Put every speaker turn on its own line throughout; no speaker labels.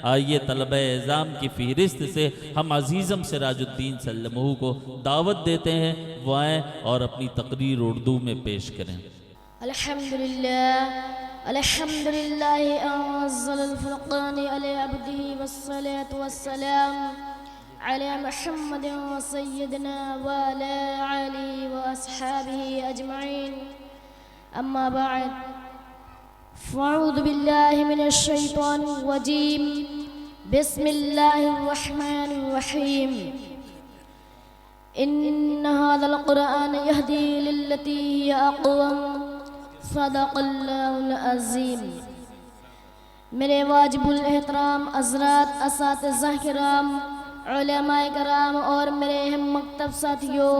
آئیے طلبہ اعزام کی فہرست سے ہم عزیزم سراج الدین سلمہ کو دعوت دیتے ہیں، وہ آئیں اور اپنی تقریر اردو میں پیش کریں۔
الحمدللہ انزل الفرقان علی عبدہ والصلاة والسلام علی محمد سیدنا وعلی آلہ واصحابہ اجمعین، اما بعد فاعوذ باللہ من الشیطان الرجیم، بسم اللہ الرحمن الرحیم۔ ان هذا القرآن يهدي للتي هي اقوم، صدق اللہ العظیم۔ میرے واجب الاحترام حضرات، اساتذہ کرام، علماء کرام اور میرے ہم مکتب ساتھیوں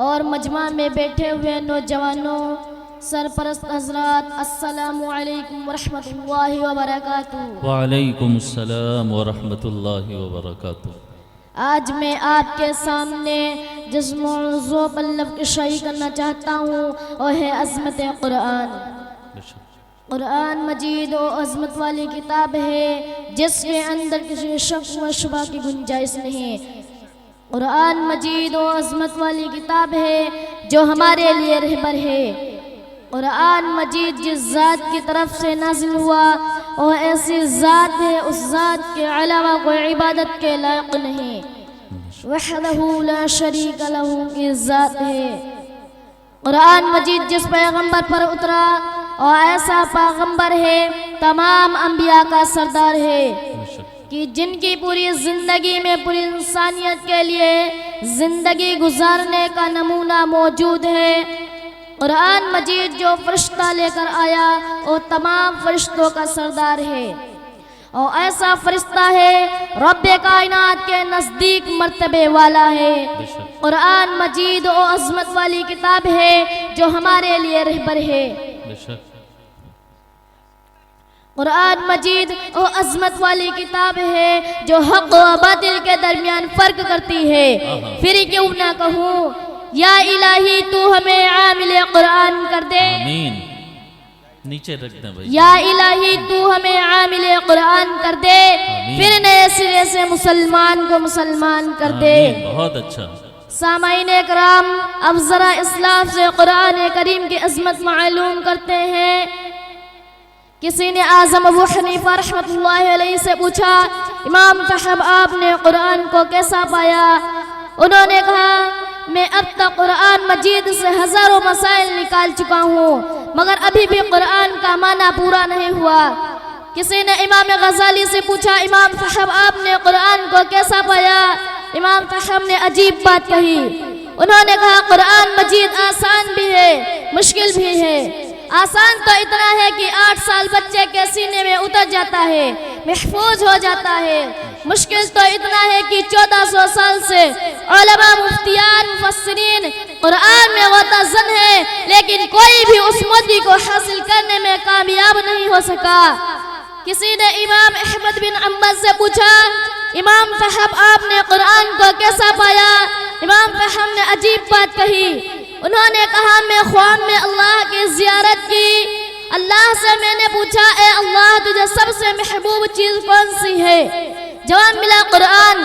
اور مجمع میں بیٹھے ہوئے نوجوانوں، سرپرست حضرات، السلام علیکم ورحمۃ اللہ وبرکاتہ۔
وعلیکم السلام ورحمۃ اللہ وبرکاتہ۔
آج میں آپ کے سامنے جس موضوع پر لفظ کرنا چاہتا ہوں وہ ہے عظمت قرآن۔ قرآن مجید و عظمت والی کتاب ہے جس کے اندر کسی شک و شبہ کی گنجائش نہیں۔ قرآن مجید و عظمت والی کتاب ہے جو ہمارے لیے رہبر ہے۔ قرآن مجید جس ذات کی طرف سے نازل ہوا وہ ایسی ذات ہے، اس ذات کے علاوہ کوئی عبادت کے لائق نہیں، وحدہ لا شریک لہ کی ذات ہے۔ قرآن مجید جس پیغمبر پر اترا اور ایسا پیغمبر ہے، تمام انبیاء کا سردار ہے کہ جن کی پوری زندگی میں پوری انسانیت کے لیے زندگی گزارنے کا نمونہ موجود ہے۔ قرآن مجید جو فرشتہ لے کر آیا وہ تمام فرشتوں کا سردار ہے، اور ایسا فرشتہ ہے رب کائنات کے نزدیک مرتبے والا ہے۔ قرآن مجید وہ عظمت والی کتاب ہے جو ہمارے لیے رہبر ہے۔ قرآن مجید وہ عظمت والی کتاب ہے جو حق و باطل کے درمیان فرق کرتی ہے۔ پھر کیوں نہ کہوں یا الہی تو ہمیں عامل قرآن کر دے،
آمین۔ نیچے رکھ دیں بھائی۔
یا الہی تو ہمیں عامل قرآن کر دے، پھر نئے سرے سے مسلمان کو مسلمان کر دے۔
بہت اچھا۔
سامعین اکرام، اب ذرا اسلاف سے قرآن کریم کی عظمت معلوم کرتے ہیں۔ کسی نے اعظم ابو حنیفہ رحمۃ اللہ علیہ سے پوچھا، امام صاحب آپ نے قرآن کو کیسا پایا؟ انہوں نے کہا میں اب تک قرآن مجید سے ہزاروں مسائل نکال چکا ہوں مگر ابھی بھی قرآن کا معنی پورا نہیں ہوا۔ کسی نے امام غزالی سے پوچھا، امام صاحب آپ نے قرآن کو کیسا پایا؟ امام صاحب نے عجیب بات کہی، انہوں نے کہا قرآن مجید آسان بھی ہے مشکل بھی ہے۔ آسان تو اتنا ہے کہ 8 سال بچے کے سینے میں اتر جاتا ہے، محفوظ ہو جاتا ہے۔ مشکل تو اتنا ہے کہ 1400 سال سے علماء، مفتیان، مفسرین قرآن میں غوطہ زن ہے لیکن کوئی بھی اس موتی کو حاصل کرنے میں کامیاب نہیں ہو سکا۔ کسی نے امام احمد بن حنبل سے پوچھا، امام صاحب آپ نے قرآن کو کیسا پایا؟ امام صاحب نے عجیب بات کہی، انہوں نے کہا میں خواب میں اللہ کی زیارت کی، اللہ سے میں نے پوچھا اے اللہ تجھے سب سے محبوب چیز کون سی ہے؟ جواب ملا قرآن۔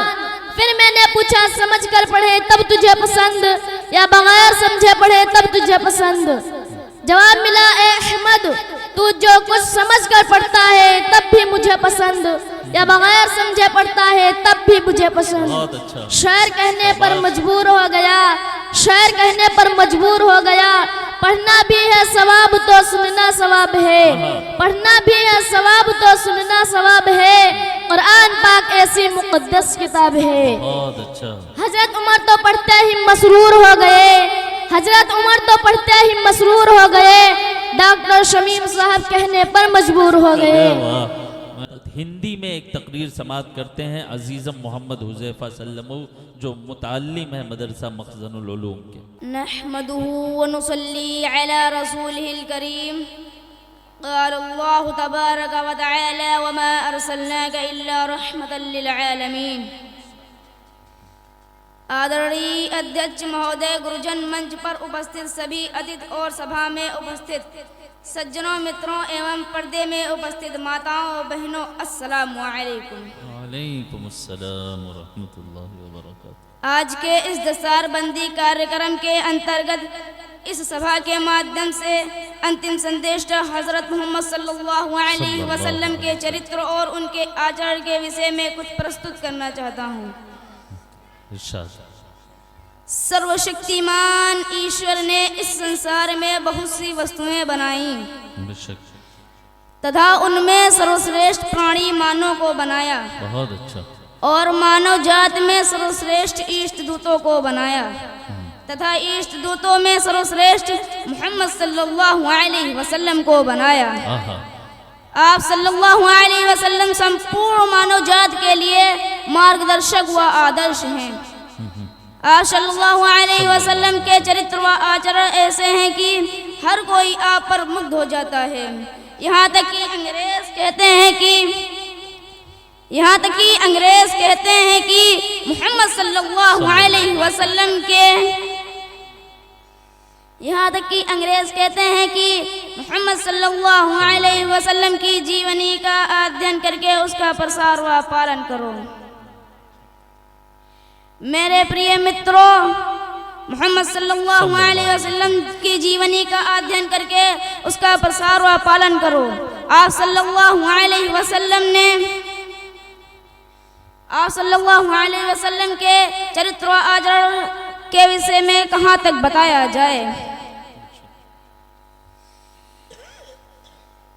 پھر میں نے پوچھا سمجھ کر پڑھے تب تجھے پسند یا بغیر سمجھے پڑھے تب تجھے پسند؟ جواب ملا اے احمد تو جو کچھ سمجھ کر پڑھتا ہے تب بھی مجھے پسند یا بغیر سمجھے پڑھتا ہے تب بھی مجھے پسند۔ شعر کہنے پر مجبور ہو گیا، شعر کہنے پر مجبور ہو گیا، پڑھنا بھی ہے ثواب تو سننا ثواب ہے، پڑھنا بھی ہے ثواب تو سننا ثواب ہے۔ قرآن پاک ایسی مقدس کتاب ہے۔ حضرت عمر تو پڑھتے ہی مسرور ہو گئے، حضرت عمر تو پڑھتے ہی مسرور ہو گئے، ڈاکٹر شمیم صاحب کہنے پر مجبور ہو گئے۔
ہندی میں ایک تقریر سماعت کرتے ہیں عزیزم محمد حذیفہ سلمہ جو متعلم ہے مدرسہ مخزن العلوم کے۔
نحمده ونصلي على رسوله الكريم، قال الله تبارك وتعالى وما أرسلناك إلا رحمة للعالمين۔ آدرणी अध्यक्ष महोदय, गुरुजन मंच पर उपस्थित सभी अतिथि और सभा में उपस्थित सज्जनों, मित्रों एवं पर्दे में उपस्थित माताओं और बहनों, अस्सलामु अलैकुम।
वालेकुम अस्सलाम व रहमतुल्लाहि व बरकातहू।
आज के इस दस्तारबंदी कार्यक्रम के अंतर्गत इस सभा के माध्यम से अंतिम संदेश हजरत मोहम्मद सल्लल्लाहु अलैहि वसल्लम के चरित्र और उनके आचरण के विषय में कुछ प्रस्तुत करना चाहता हूँ।
इरशाद।
सर्वशक्तिमान ईश्वर ने इस संसार में बहुत सी वस्तुएं बनाई
बेशक।
तथा उनमें सर्वश्रेष्ठ प्राणी मानव को बनाया
बहुत अच्छा।
और मानव जात में सर्वश्रेष्ठ इष्ट दूतों को बनाया तथा इष्ट दूतों में सर्वश्रेष्ठ मोहम्मद सल्लल्लाहु अलैहि वसल्लम को बनाया।
आहा।
आप सल्लल्लाहु अलैहि वसल्लम संपूर्ण मानव जात के लिए मार्गदर्शक व आदर्श हैं। आप सल्लल्लाहु अलैहि वसल्लम के चरित्र व आचरण ऐसे हैं कि हर कोई आप पर मुग्ध हो जाता है। यहाँ तक कि अंग्रेज कहते हैं कि मोहम्मद सल्लल्लाहु अलैहि वसल्लम की जीवनी का अध्ययन करके उसका प्रसार व पालन करो। मेरे प्रिय मित्रों, मोहम्मद सल्लल्लाहु अलैहि वसल्लम की जीवनी का अध्ययन करके उसका प्रसार व पालन करो। आप सल्लल्लाहु अलैहि वसल्लम के चरित्र व आचरण के विषय में कहाँ तक बताया जाए।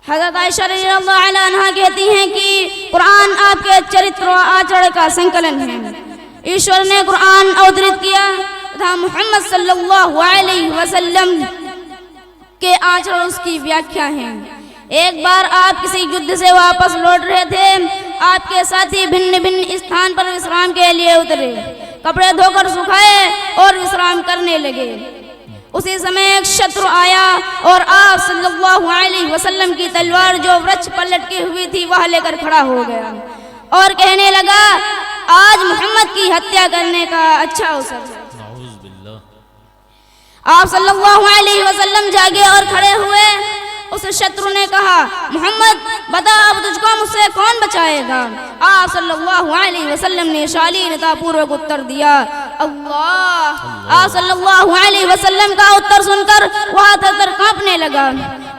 हज़रत आयशा रज़ियल्लाहु अन्हा कहती हैं कि कुरान आपके चरित्र व आचरण का संकलन है। ईश्वर ने कुरान अवतरित किया तथा मोहम्मद सल्लल्लाहु अलैहि वसल्लम के आचरण उसकी व्याख्या है। एक बार आप किसी युद्ध से वापस लौट रहे थे। आपके साथी भिन्न भिन्न स्थान पर विश्राम के लिए उतरे, कपड़े धोकर सुखाए और विश्राम करने लगे। उसी समय एक शत्रु आया और आप सल्लल्लाहु अलैहि वसल्लम की तलवार जो वृक्ष पर लटकी हुई थी वह लेकर खड़ा हो गया और कहने लगा, आज मोहम्मद की हत्या करने का अच्छा अवसर है।
नाऊज़ बिल्लाह।
आप सल्लल्लाहु अलैहि वसल्लम जागे और खड़े हुए। उस शत्रु ने कहा, मोहम्मद बता, अब तुझको मुझसे कौन बचाएगा। आप सल्लल्लाहु अलैहि वसल्लम ने शालीनता पूर्वक उत्तर दिया, अल्लाह। आप सल्लल्लाहु अलैहि वसल्लम का उत्तर सुनकर वह थर-थर कांपने लगा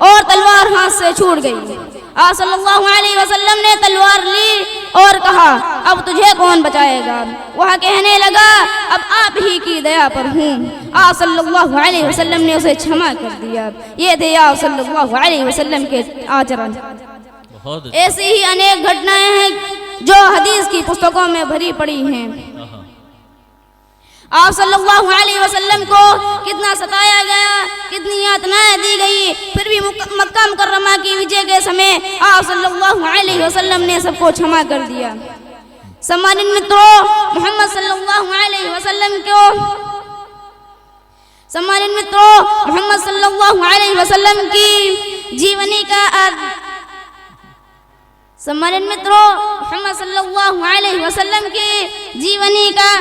और तलवार हाथ से छूट गई। आप सल्लल्लाहु अलैहि वसल्लम ने तलवार ली और कहा, अब तुझे कौन बचाएगा। वह कहने लगा, अब आप ही की दया पर हूँ। आप सल्लल्लाहु अलैहि वसल्लम ने उसे क्षमा कर दिया। ये थे आप सल्लल्लाहु अलैहि वसल्लम के आचरण। ऐसी ही अनेक घटनाएं हैं जो हदीस की पुस्तकों में भरी पड़ी हैं। आप सल्लल्लाहु अलैहि वसल्लम को कितना सताया गया, कितनी यातनाएं दी गई, फिर भी मक्का मुकर्रमा की विजय के समय आप सल्लल्लाहु अलैहि वसल्लम ने सबको क्षमा कर दिया। सम्मानित मित्रों, मोहम्मद सल्लल्लाहु अलैहि वसल्लम की जीवनी का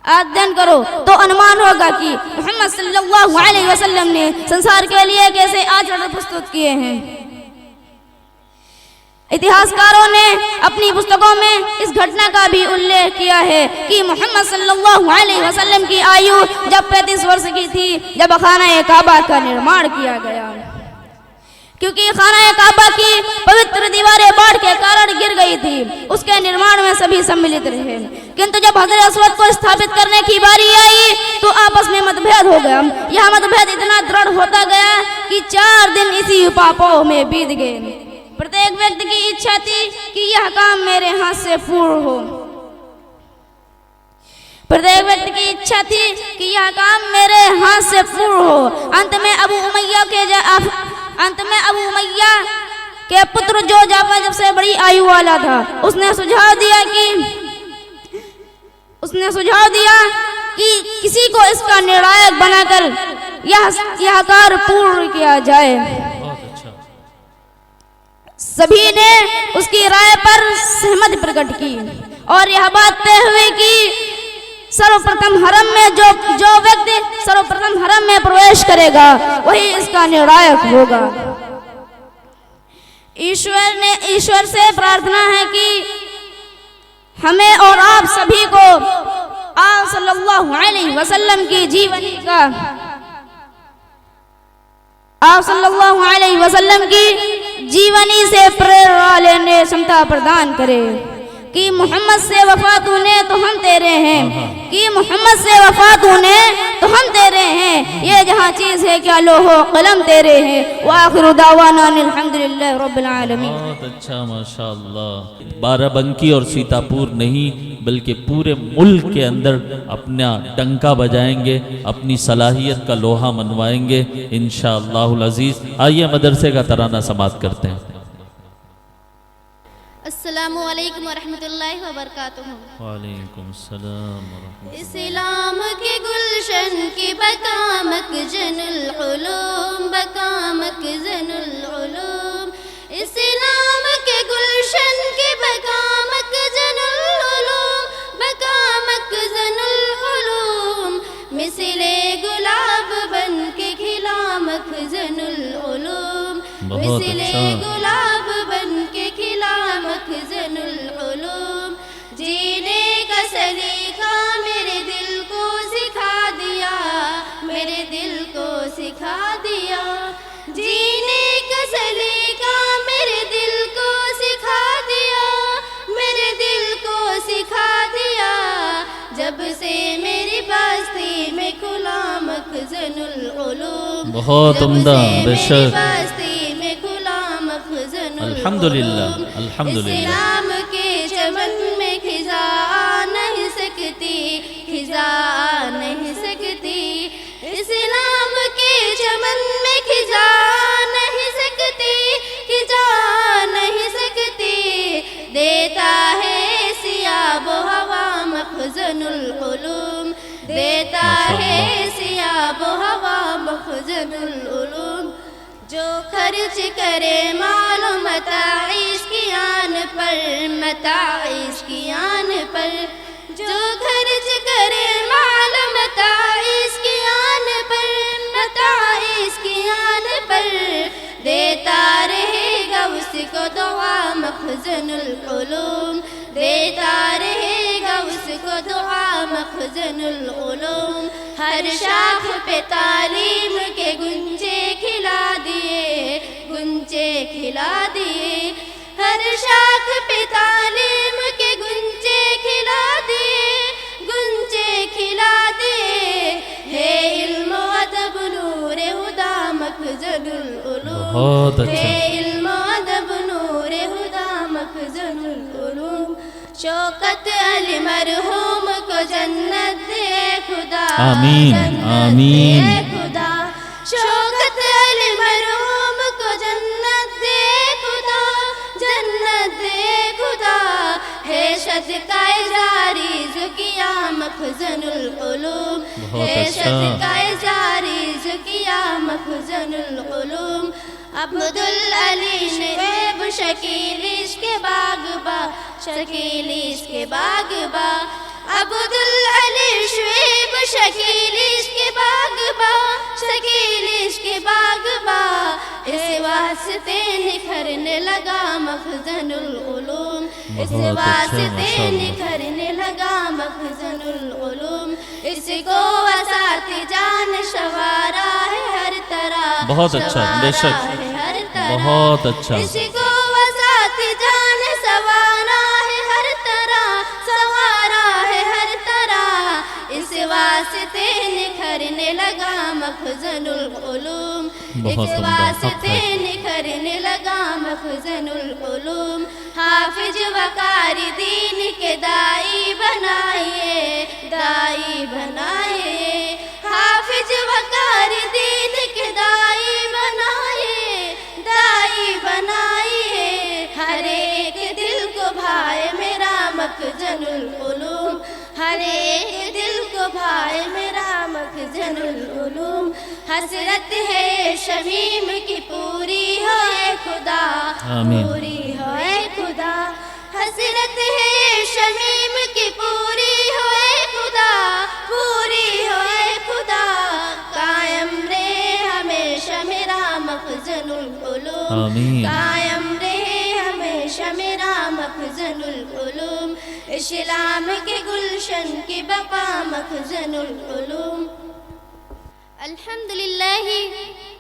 अध्ययन करो तो अनुमान होगा कि मोहम्मद सल्लल्लाहु अलैहि वसल्लम ने संसार के लिए कैसे आचरण प्रस्तुत किए हैं। इतिहासकारों ने अपनी पुस्तकों में इस घटना का भी उल्लेख किया है कि मोहम्मद सल्लल्लाहु अलैहि वसल्लम की आयु जब 35 वर्ष की थी जब खाना काबा का निर्माण किया गया, क्योंकि खाना काबा की पवित्र दीवारें बाढ़ के कारण गिर गई थी। उसके निर्माण में सभी सम्मिलित रहे, किंतु जब हज़रत अस्वद को स्थापित करने की बारी आई तो आपस में मतभेद हो गया। यह मतभेद इतना दृढ़ होता गया कि 4 दिन इसी उपापों में बीत गए। प्रत्येक व्यक्ति की इच्छा थी कि यह काम मेरे हाथ से पूर्ण हो। प्रत्येक व्यक्ति की इच्छा थी कि यह काम मेरे हाथ से पूर्ण हो। अंत में अबू उमैया के पुत्र जो जाफा जब से बड़ी आयु वाला था, उसने सुझाव दिया कि किसी को इसका निर्णायक बनाकर यह कार्य पूर्ण किया जाए। सभी ने उसकी राय पर सहमति प्रकट की और यह बात तय हुई कि सर्वप्रथम हरम में जो व्यक्ति सर्वप्रथम हरम में प्रवेश करेगा वही इसका निर्णायक होगा। ईश्वर से प्रार्थना है कि हमें और आप सभी को आप सल्लल्लाहु अलैहि वसल्लम की जीवनी से प्रेरणा लेने क्षमता प्रदान करे कि मोहम्मद से वफा तूने तो हम तेरे हैं, कि मोहम्मद से वफा तूने तो हम तेरे हैं, ये जहाँ चीज़ है क्या लोहो कलम तेरे हैं। वाखिरु दावाना अल्हम्दुलिल्लाहि रब्बिल आलमीन।
बहुत अच्छा माशाअल्लाह। बाराबंकी और सीतापुर नहीं बल्कि पूरे मुल्क के अंदर अपना डंका बजाएंगे, अपनी सलाहियत का लोहा मनवाएंगे इंशाअल्लाहुल अज़ीज़। आइए मदरसे का तराना समाप्त करते हैं।
अस्सलामु अलैकुम वरहमतुल्लाहि वबरकातुहू।
वालेकुम सलाम व रहमतुल्लाह।
इस्लाम के गुलशन की बकामक जनुल उलूम, बकामक जनुल उलूम। इस्लाम के गुलशन की बकामक जनुल उलूम, बकामक जनुल उलूम। मिसले गुलाब बन के खिला मखजनुल उलूम, मिसले गुलाब बन के खिला मखजनुल उलूम। जीने का सलीका मेरे दिल को सिखा दिया, मेरे दिल को सिखा दिया। जीने का सलीका मेरे दिल को सिखा दिया, मेरे दिल को सिखा दिया। जब से मेरी बस्ती में खुला मखजनुल उलूम,
बहुत उम्दा बेशक।
बस्ती में खुला मखजनुल
अल्हम्दुलिल्लाह अल्हम्दुलिल्लाह।
इस्लाम के चमन में खिजा नहीं सकती, खिजा नहीं सकती। इस्लाम के चमन में खिजा नहीं सकती, खिजा नहीं सकती। देता है सियाब हवा मखजनुल उलूम, देता है सियाब हवा मखजनुल उलूम। जो खर्च करे मालो मता इसकी आन पर, मता इसकी आन पर। जो खर्च करे मालो मता इसकी आन पर, मता इसकी आन पर। देता रहेगा उसको दुआ मखजनुल उलूम, देता रहेगा उसको दुआ मखजनुल उलूम। हर शाख पे तालीम के गुंजे खिला दिए, गुंजे खिला दिए। हर शाख पे तालीम के गुंजे खिला दिए, गुंजे खिला दिए। है इल्म अदब नूर हुदा मखजनुल उलूम,
बहुत अच्छा।
है इल्म अदब नूर हुदा मखजनुल उलूम। शौकत अली मरहूम को जन्नत दे खुदा,
आमीन आमीन।
दे खुदा। शौकत अली मरहूम को जन्नत दे खुदा, जन्नत दे खुदा। है सदकाए जारी जो किया मखजनुल उलूम, है सदकाए जारी जो किया मखजनुल उलूम। अब्दुल अली शुएब शकील इश्क़ बाग़बा, शकील इश्क़ बाग़बा। अब्दुल अली शुएब शकील इश्क़ बाग़बा, शकील इश्क़ बाग़बा। इस वास्ते निखरने लगा मखजनुल उलूम, इस वास्ते निखरने लगा मखजनुल उलूम। इसको असातिज़ा ने संवारा है हर तरह,
बहुत अच्छा बेशक,
हर तरह।
बहुत अच्छा।
इसको असातिज़ा ने संवारा है हर तरह, संवारा है हर तरह। इस वास्ते निखरने लगा मखजनुल उलूम, इस वास्ते निखरने लगा मखजनुल उलूम। हाफिज वकारी दीन के दाई बनाइए, दाई बनाइए। हाफिज वकारी दीन के दाई बनाइए, दाई बनाइए। हर एक दिल को भाए मेरा मखजनुल उलूम, हर एक दिल को भाए मेरा मखजनुल उलूम। हसरत है शमीम की पूरी हो ए खुदा,
आमीन।
पूरी हो ए खुदा। हसरत है शमीम की पूरी हो ए खुदा,
آمین۔
قائم رہے ہمیشہ میرا مخزن العلوم، اسلام کے گلشن کی بقا مخزن العلوم۔
الحمد لله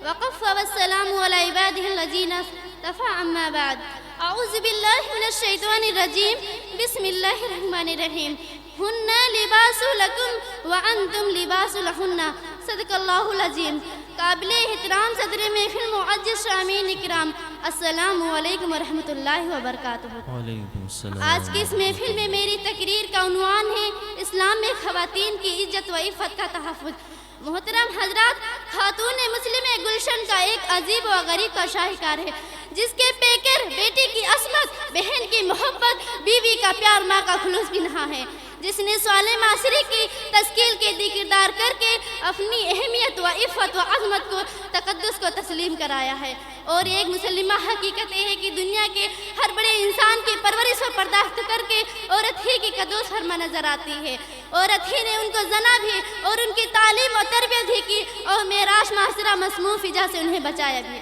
وقف والسلام على عباده الذين اصطفى أما بعد أعوذ بالله من الشيطان الرجيم بسم الله الرحمن الرحيم هن لباس لكم وأنتم لباس لهن صدق الله العظيم۔ قابل احترام صدر محفل معزز شامعین اکرام، السلام علیکم ورحمۃ اللہ وبرکاتہ۔
وعلیکم السلام۔
آج کی اس محفل میں میری تقریر کا عنوان ہے اسلام میں خواتین کی عزت و عفت کا تحفظ۔ محترم حضرات، خاتون مسلم گلشن کا ایک عجیب و غریب کا شاہکار ہے، جس کے پیکر بیٹی کی عصمت، بہن کی محبت، بیوی کا پیار، ماں کا خلوص بھی نہا ہے، جس نے سوال معاشرے کی تشکیل کے دیکردار کر کے اپنی اہمیت و عفت و عظمت کو، تقدس کو تسلیم کرایا ہے۔ اور ایک مسلمہ حقیقت یہ ہے کہ دنیا کے ہر بڑے انسان کی پرورش و پرداخت کر کے عورت ہی کی قدوس فرما نظر آتی ہے۔ عورت ہی نے ان کو زنا بھی اور ان کی تعلیم و تربیت بھی کی اور معراج معاشرہ مسموم فضا سے انہیں بچایا بھی،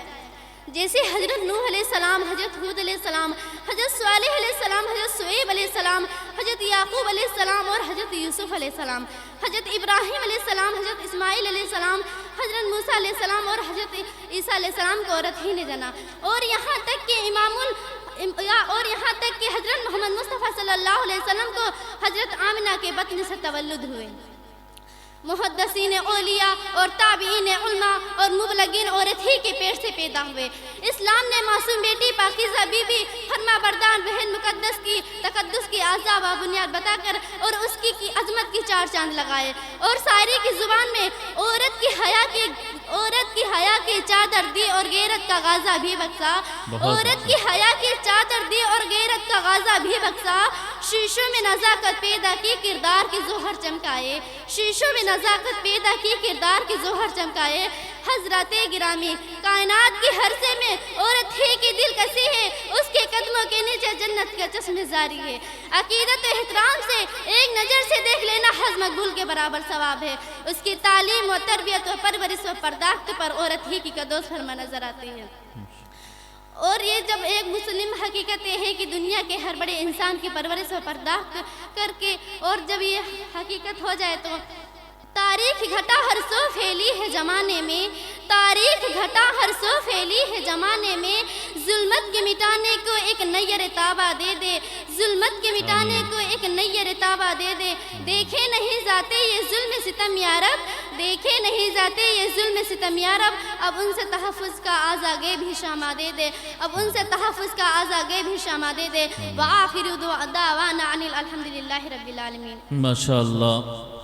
جیسے حضرت نوح علیہ السلام، حضرت ہود علیہ السلام، حضرت صالح علیہ السلام، حضرت شعیب علیہ السلام، حضرت یعقوب علیہ السلام اور حضرت یوسف علیہ السلام، حضرت ابراہیم علیہ السلام، حضرت اسماعیل علیہ السلام، حضرت موسیٰ علیہ السلام اور حضرت عیسیٰ علیہ السلام کو عورت ہی نے جنا، اور یہاں تک کہ حضرت محمد مصطفیٰ صلی اللہ علیہ وسلم کو حضرت آمنہ کے بطن سے تولد ہوئے۔ محدثین اولیاء اور تابعین علماء اور مبلغین عورت ہی کے پیٹ سے پیدا ہوئے۔ اسلام نے معصوم بیٹی پاکیزہ بی بی فرما بردار بہن مقدس کی تقدس کی اعضاء و بنیاد بتا کر اور اس کی عظمت کی چار چاند لگائے، اور شاعری کی زبان میں عورت کی حیا کی چادر دی اور غیرت کا غازہ بھی بخشا، عورت کی حیا کی چادر دی اور غیرت کا غازہ بھی بخشا، شیشوں میں نزاکت پیدا کی کردار کی ظہر چمکائے، شیشوں میں نزاکت پیدا کی کردار کی ظہر چمکائے۔ حضرات گرامی، کائنات کی ہر سے میں عورت ہی کی دل کسی ہے، اس کے قدموں کے نیچے جنت کا چشمہ جاری ہے۔ عقیدت و احترام سے ایک نظر سے دیکھ لینا حج مقبول کے برابر ثواب ہے۔ اس کی تعلیم و تربیت و پرورش و پرداخت پر عورت ہی کی قدوس فرما نظر آتی ہے۔ اور یہ جب ایک مسلم حقیقت یہ ہے کہ دنیا کے ہر بڑے انسان کی پرورش و پرداخت کر کے، اور جب یہ حقیقت ہو جائے تو تاریخ گھٹا ہر سو پھیلی ہے زمانے میں، تاریخ گھٹا ہر سو پھیلی ہے زمانے میں، ظلمت کے مٹانے کو ایک نیر تابہ دے دے، ظلمت کے مٹانے کو ایک نیر تابہ دے دے۔ دیکھے نہیں جاتے یہ ظلم ستم یا رب، دیکھے نہیں جاتے یہ ظلم ستم یا رب، اب ان سے تحفظ کا آزاگے بھی شامہ دے دے، اب ان سے تحفظ کا آزاگے بھی شامہ دے دے۔ وآخر دعوانا ان الحمدللہ رب العالمین۔
ماشاءاللہ۔